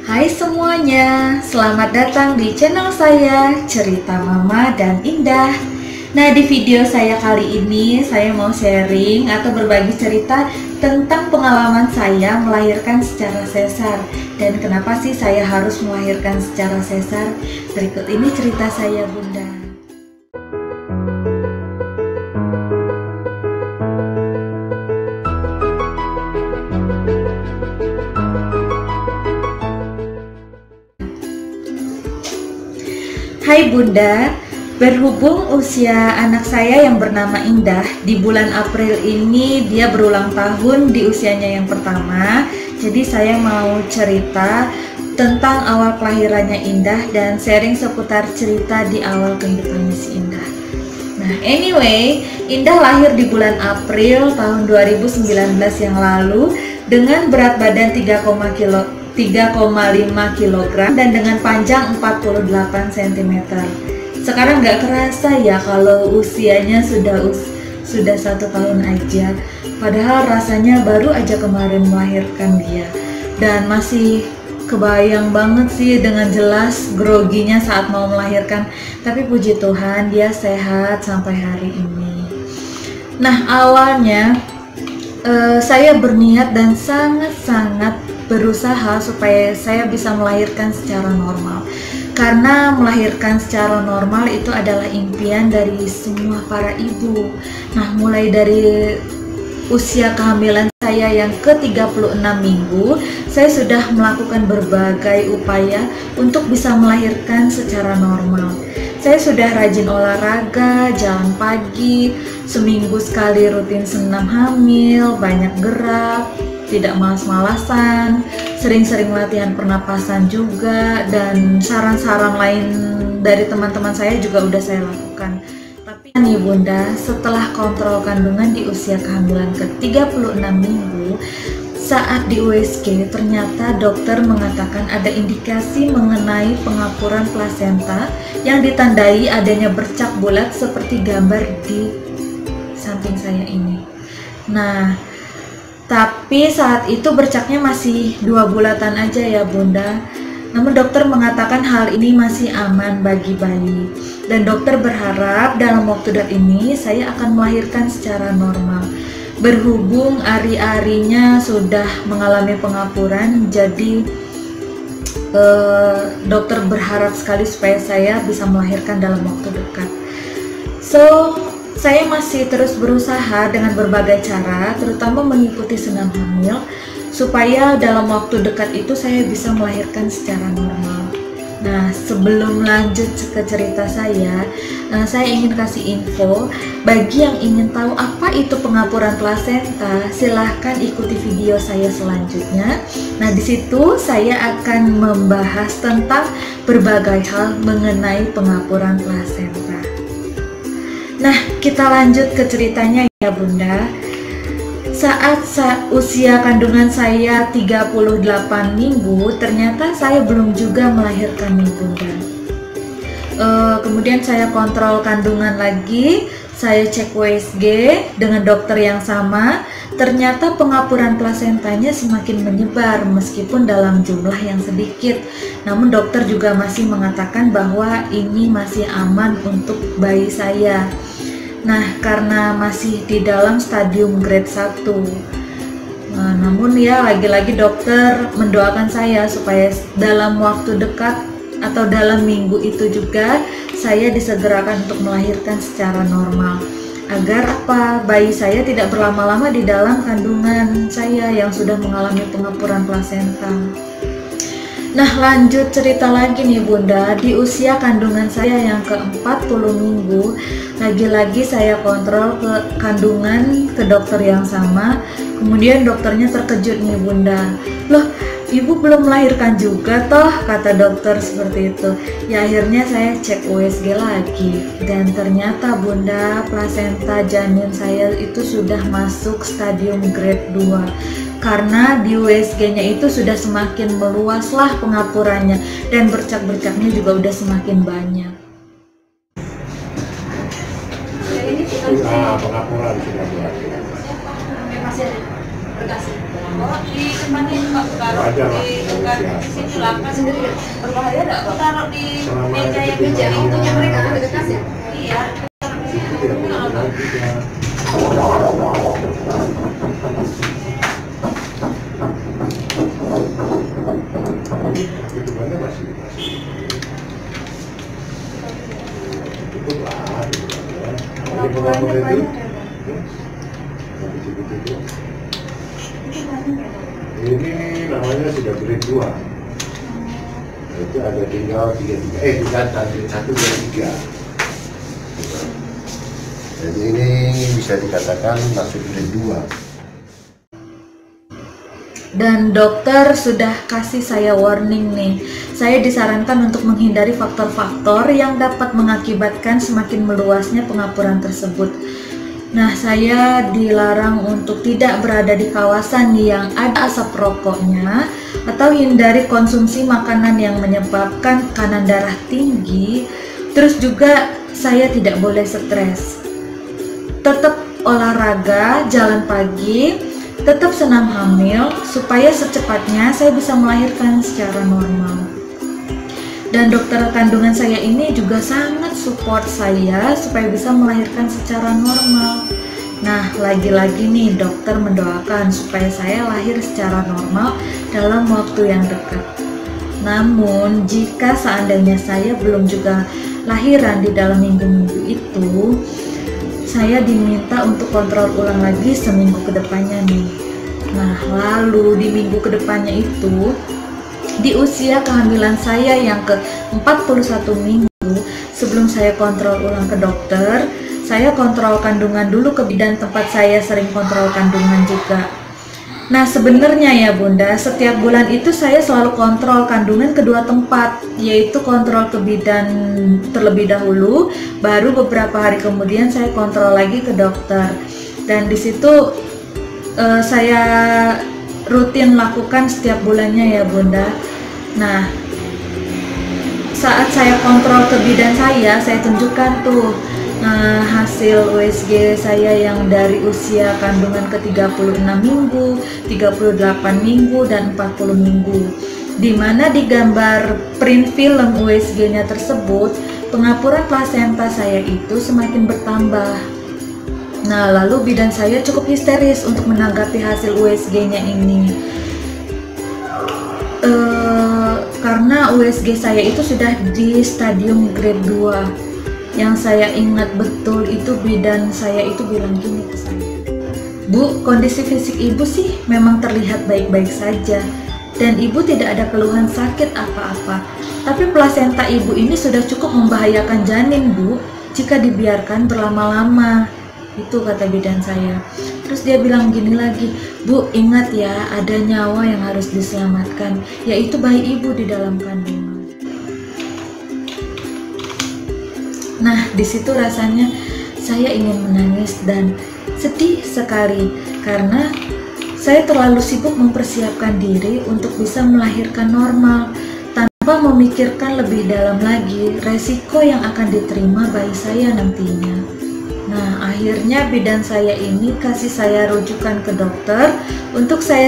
Hai semuanya, selamat datang di channel saya Cerita Mama dan Indah. Nah, di video saya kali ini saya mau sharing atau berbagi cerita tentang pengalaman saya melahirkan secara sesar. Dan kenapa sih saya harus melahirkan secara sesar? Berikut ini cerita saya, Bunda. Hai Bunda, berhubung usia anak saya yang bernama Indah di bulan April ini dia berulang tahun di usianya yang pertama. Jadi saya mau cerita tentang awal kelahirannya Indah dan sharing seputar cerita di awal kehidupannya si Indah. Nah, anyway, Indah lahir di bulan April tahun 2019 yang lalu dengan berat badan 3,5 kg dan dengan panjang 48 cm. Sekarang nggak kerasa ya kalau usianya sudah 1 tahun aja. Padahal rasanya baru aja kemarin melahirkan dia. Dan masih kebayang banget sih dengan jelas groginya saat mau melahirkan. Tapi puji Tuhan dia sehat sampai hari ini. Nah, awalnya saya berniat dan sangat-sangat berusaha supaya saya bisa melahirkan secara normal, karena melahirkan secara normal itu adalah impian dari semua para ibu. Nah, mulai dari usia kehamilan saya yang ke-36 minggu, saya sudah melakukan berbagai upaya untuk bisa melahirkan secara normal. Saya sudah rajin olahraga, jalan pagi, seminggu sekali rutin senam hamil, banyak gerak, tidak malas-malasan, sering-sering latihan pernapasan juga, dan saran-saran lain dari teman-teman saya juga udah saya lakukan. Tapi nih Bunda, setelah kontrol kandungan di usia kehamilan ke-36 minggu, saat di USG ternyata dokter mengatakan ada indikasi mengenai pengapuran plasenta yang ditandai adanya bercak bulat seperti gambar di samping saya ini. Nah, tapi saat itu bercaknya masih 2 bulatan aja ya Bunda. Namun dokter mengatakan hal ini masih aman bagi bayi. Dan dokter berharap dalam waktu dekat ini saya akan melahirkan secara normal. Berhubung ari-arinya sudah mengalami pengapuran, jadi dokter berharap sekali supaya saya bisa melahirkan dalam waktu dekat. So, saya masih terus berusaha dengan berbagai cara, terutama mengikuti senam hamil, supaya dalam waktu dekat itu saya bisa melahirkan secara normal. Nah, sebelum lanjut ke cerita saya ingin kasih info. Bagi yang ingin tahu apa itu pengapuran plasenta, silahkan ikuti video saya selanjutnya. Nah, di situ saya akan membahas tentang berbagai hal mengenai pengapuran plasenta. Nah, kita lanjut ke ceritanya ya Bunda. Saat usia kandungan saya 38 minggu, ternyata saya belum juga melahirkan nih Bunda. Kemudian saya kontrol kandungan lagi, saya cek USG dengan dokter yang sama. Ternyata pengapuran plasentanya semakin menyebar meskipun dalam jumlah yang sedikit. Namun dokter juga masih mengatakan bahwa ini masih aman untuk bayi saya. Nah, karena masih di dalam stadium grade 1. Namun ya lagi-lagi dokter mendoakan saya supaya dalam waktu dekat atau dalam minggu itu juga saya disegerakan untuk melahirkan secara normal. Agar apa? Bayi saya tidak berlama-lama di dalam kandungan saya yang sudah mengalami pengapuran plasenta. Nah, lanjut cerita lagi nih Bunda. Di usia kandungan saya yang ke-40 minggu, lagi-lagi saya kontrol ke kandungan ke dokter yang sama. Kemudian dokternya terkejut nih Bunda. Loh, ibu belum melahirkan juga toh, kata dokter seperti itu. Ya akhirnya saya cek USG lagi. Dan ternyata Bunda, plasenta janin saya itu sudah masuk stadium grade 2. Karena di USG-nya itu sudah semakin meluaslah pengapurannya dan bercak-bercaknya juga udah semakin banyak. Pengapuran sudah buat. Masih ada berkasih. Oh, di tempatnya Pak Bukaro. sini lah, kan sendiri berbahaya nggak Pak? Taruh di meja yang meja punya mereka kan dekat kasir. Iya. Hitungannya masih cukup lah. Ini namanya sudah grade 2. Itu ada tinggal 1, 2, 3. Jadi ini bisa dikatakan masuk grade 2. Dan dokter sudah kasih saya warning nih. Saya disarankan untuk menghindari faktor-faktor yang dapat mengakibatkan semakin meluasnya pengapuran tersebut. Nah, saya dilarang untuk tidak berada di kawasan yang ada asap rokoknya atau hindari konsumsi makanan yang menyebabkan tekanan darah tinggi. Terus juga saya tidak boleh stres. Tetap olahraga, jalan pagi, tetap senam hamil supaya secepatnya saya bisa melahirkan secara normal. Dan dokter kandungan saya ini juga sangat support saya supaya bisa melahirkan secara normal. Nah, lagi-lagi nih dokter mendoakan supaya saya lahir secara normal dalam waktu yang dekat. Namun, jika seandainya saya belum juga lahiran di dalam minggu-minggu itu, saya diminta untuk kontrol ulang lagi seminggu ke depannya nih. Nah, lalu di minggu ke depannya itu, di usia kehamilan saya yang ke-41 minggu, sebelum saya kontrol ulang ke dokter, saya kontrol kandungan dulu ke bidan tempat saya sering kontrol kandungan juga. Nah, sebenarnya ya Bunda, setiap bulan itu saya selalu kontrol kandungan ke 2 tempat, yaitu kontrol ke bidan terlebih dahulu, baru beberapa hari kemudian saya kontrol lagi ke dokter. Dan di situ saya rutin lakukan setiap bulannya ya Bunda. Nah, saat saya kontrol ke bidan saya tunjukkan tuh hasil USG saya yang dari usia kandungan ke 36 minggu, 38 minggu, dan 40 minggu. Dimana di gambar print film USG-nya tersebut, pengapuran plasenta saya itu semakin bertambah. Nah, lalu bidan saya cukup histeris untuk menanggapi hasil USG-nya ini. Karena USG saya itu sudah di stadium grade 2. Yang saya ingat betul itu bidan saya itu bilang gini ke saya, "Bu, kondisi fisik ibu sih memang terlihat baik-baik saja dan ibu tidak ada keluhan sakit apa-apa. Tapi plasenta ibu ini sudah cukup membahayakan janin, Bu, jika dibiarkan berlama-lama." Itu kata bidan saya. Terus dia bilang gini lagi, "Bu, ingat ya, ada nyawa yang harus diselamatkan, yaitu bayi ibu di dalam kandungan." Nah, di situ rasanya saya ingin menangis dan sedih sekali karena saya terlalu sibuk mempersiapkan diri untuk bisa melahirkan normal tanpa memikirkan lebih dalam lagi resiko yang akan diterima bayi saya nantinya. Nah, akhirnya bidan saya ini kasih saya rujukan ke dokter untuk saya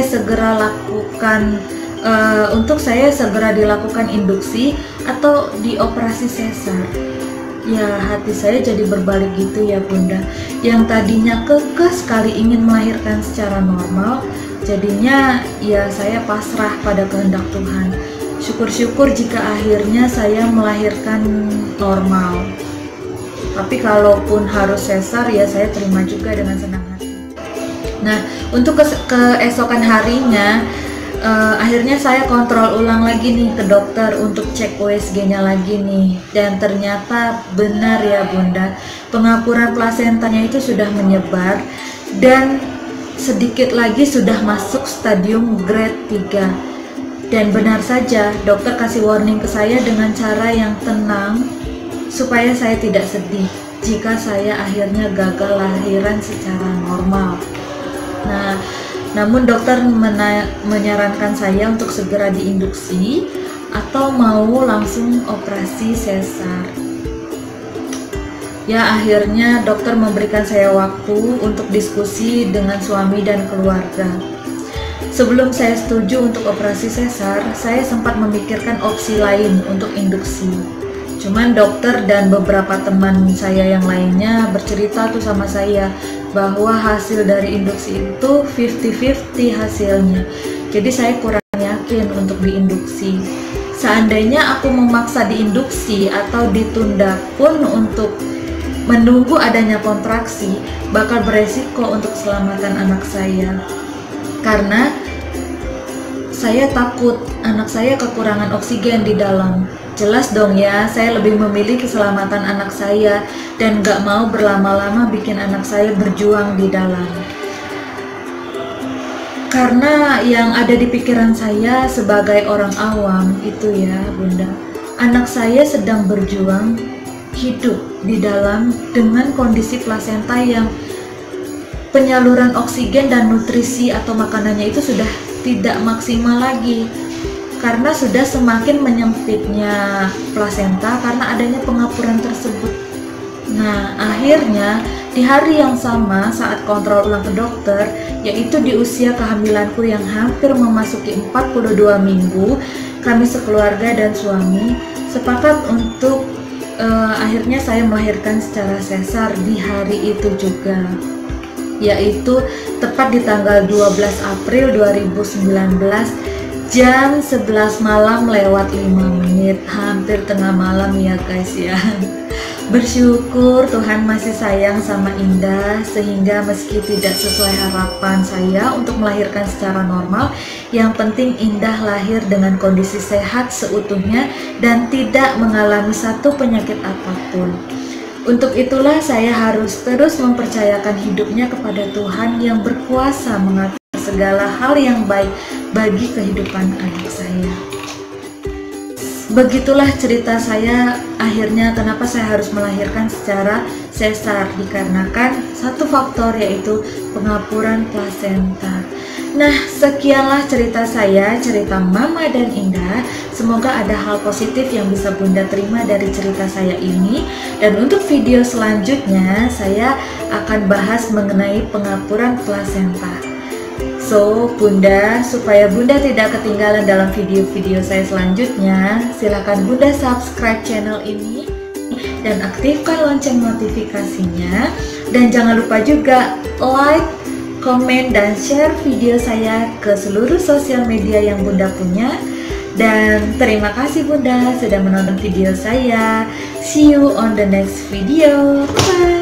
segera dilakukan induksi atau dioperasi sesar. Ya, hati saya jadi berbalik gitu ya Bunda. Yang tadinya kekeh sekali ingin melahirkan secara normal, jadinya ya saya pasrah pada kehendak Tuhan. Syukur-syukur jika akhirnya saya melahirkan normal. Tapi kalaupun harus sesar ya saya terima juga dengan senang hati. Nah, untuk keesokan harinya akhirnya saya kontrol ulang lagi nih ke dokter untuk cek USG-nya lagi nih. Dan ternyata benar ya Bunda, pengapuran plasentanya itu sudah menyebar dan sedikit lagi sudah masuk stadium grade 3. Dan benar saja dokter kasih warning ke saya dengan cara yang tenang supaya saya tidak sedih jika saya akhirnya gagal lahiran secara normal. Nah, namun dokter menyarankan saya untuk segera diinduksi atau mau langsung operasi sesar. Ya, akhirnya dokter memberikan saya waktu untuk diskusi dengan suami dan keluarga. Sebelum saya setuju untuk operasi sesar, saya sempat memikirkan opsi lain untuk induksi. Cuman dokter dan beberapa teman saya yang lainnya bercerita tuh sama saya bahwa hasil dari induksi itu 50-50 hasilnya. Jadi saya kurang yakin untuk diinduksi. Seandainya aku memaksa diinduksi atau ditunda pun untuk menunggu adanya kontraksi, bakal beresiko untuk keselamatan anak saya. Karena saya takut anak saya kekurangan oksigen di dalam. Jelas dong ya, saya lebih memilih keselamatan anak saya dan gak mau berlama-lama bikin anak saya berjuang di dalam. Karena yang ada di pikiran saya sebagai orang awam itu ya Bunda, anak saya sedang berjuang hidup di dalam dengan kondisi plasenta yang penyaluran oksigen dan nutrisi atau makanannya itu sudah tidak maksimal lagi karena sudah semakin menyempitnya plasenta karena adanya pengapuran tersebut. Nah, akhirnya di hari yang sama saat kontrol ulang ke dokter, yaitu di usia kehamilanku yang hampir memasuki 42 minggu, kami sekeluarga dan suami sepakat untuk akhirnya saya melahirkan secara sesar di hari itu juga, yaitu tepat di tanggal 12 April 2019 jam 11 malam lewat 5 menit, hampir tengah malam ya guys ya. Bersyukur Tuhan masih sayang sama Indah sehingga meski tidak sesuai harapan saya untuk melahirkan secara normal, yang penting Indah lahir dengan kondisi sehat seutuhnya dan tidak mengalami satu penyakit apapun. Untuk itulah saya harus terus mempercayakan hidupnya kepada Tuhan yang berkuasa mengatur segala hal yang baik bagi kehidupan anak saya. Begitulah cerita saya akhirnya kenapa saya harus melahirkan secara sesar, dikarenakan satu faktor yaitu pengapuran plasenta. Nah, sekianlah cerita saya, cerita Mama dan Indah. Semoga ada hal positif yang bisa Bunda terima dari cerita saya ini. Dan untuk video selanjutnya saya akan bahas mengenai pengapuran plasenta. So, Bunda, supaya Bunda tidak ketinggalan dalam video-video saya selanjutnya, silakan Bunda subscribe channel ini dan aktifkan lonceng notifikasinya. Dan jangan lupa juga like, komen, dan share video saya ke seluruh sosial media yang Bunda punya. Dan terima kasih Bunda sudah menonton video saya. See you on the next video. Bye!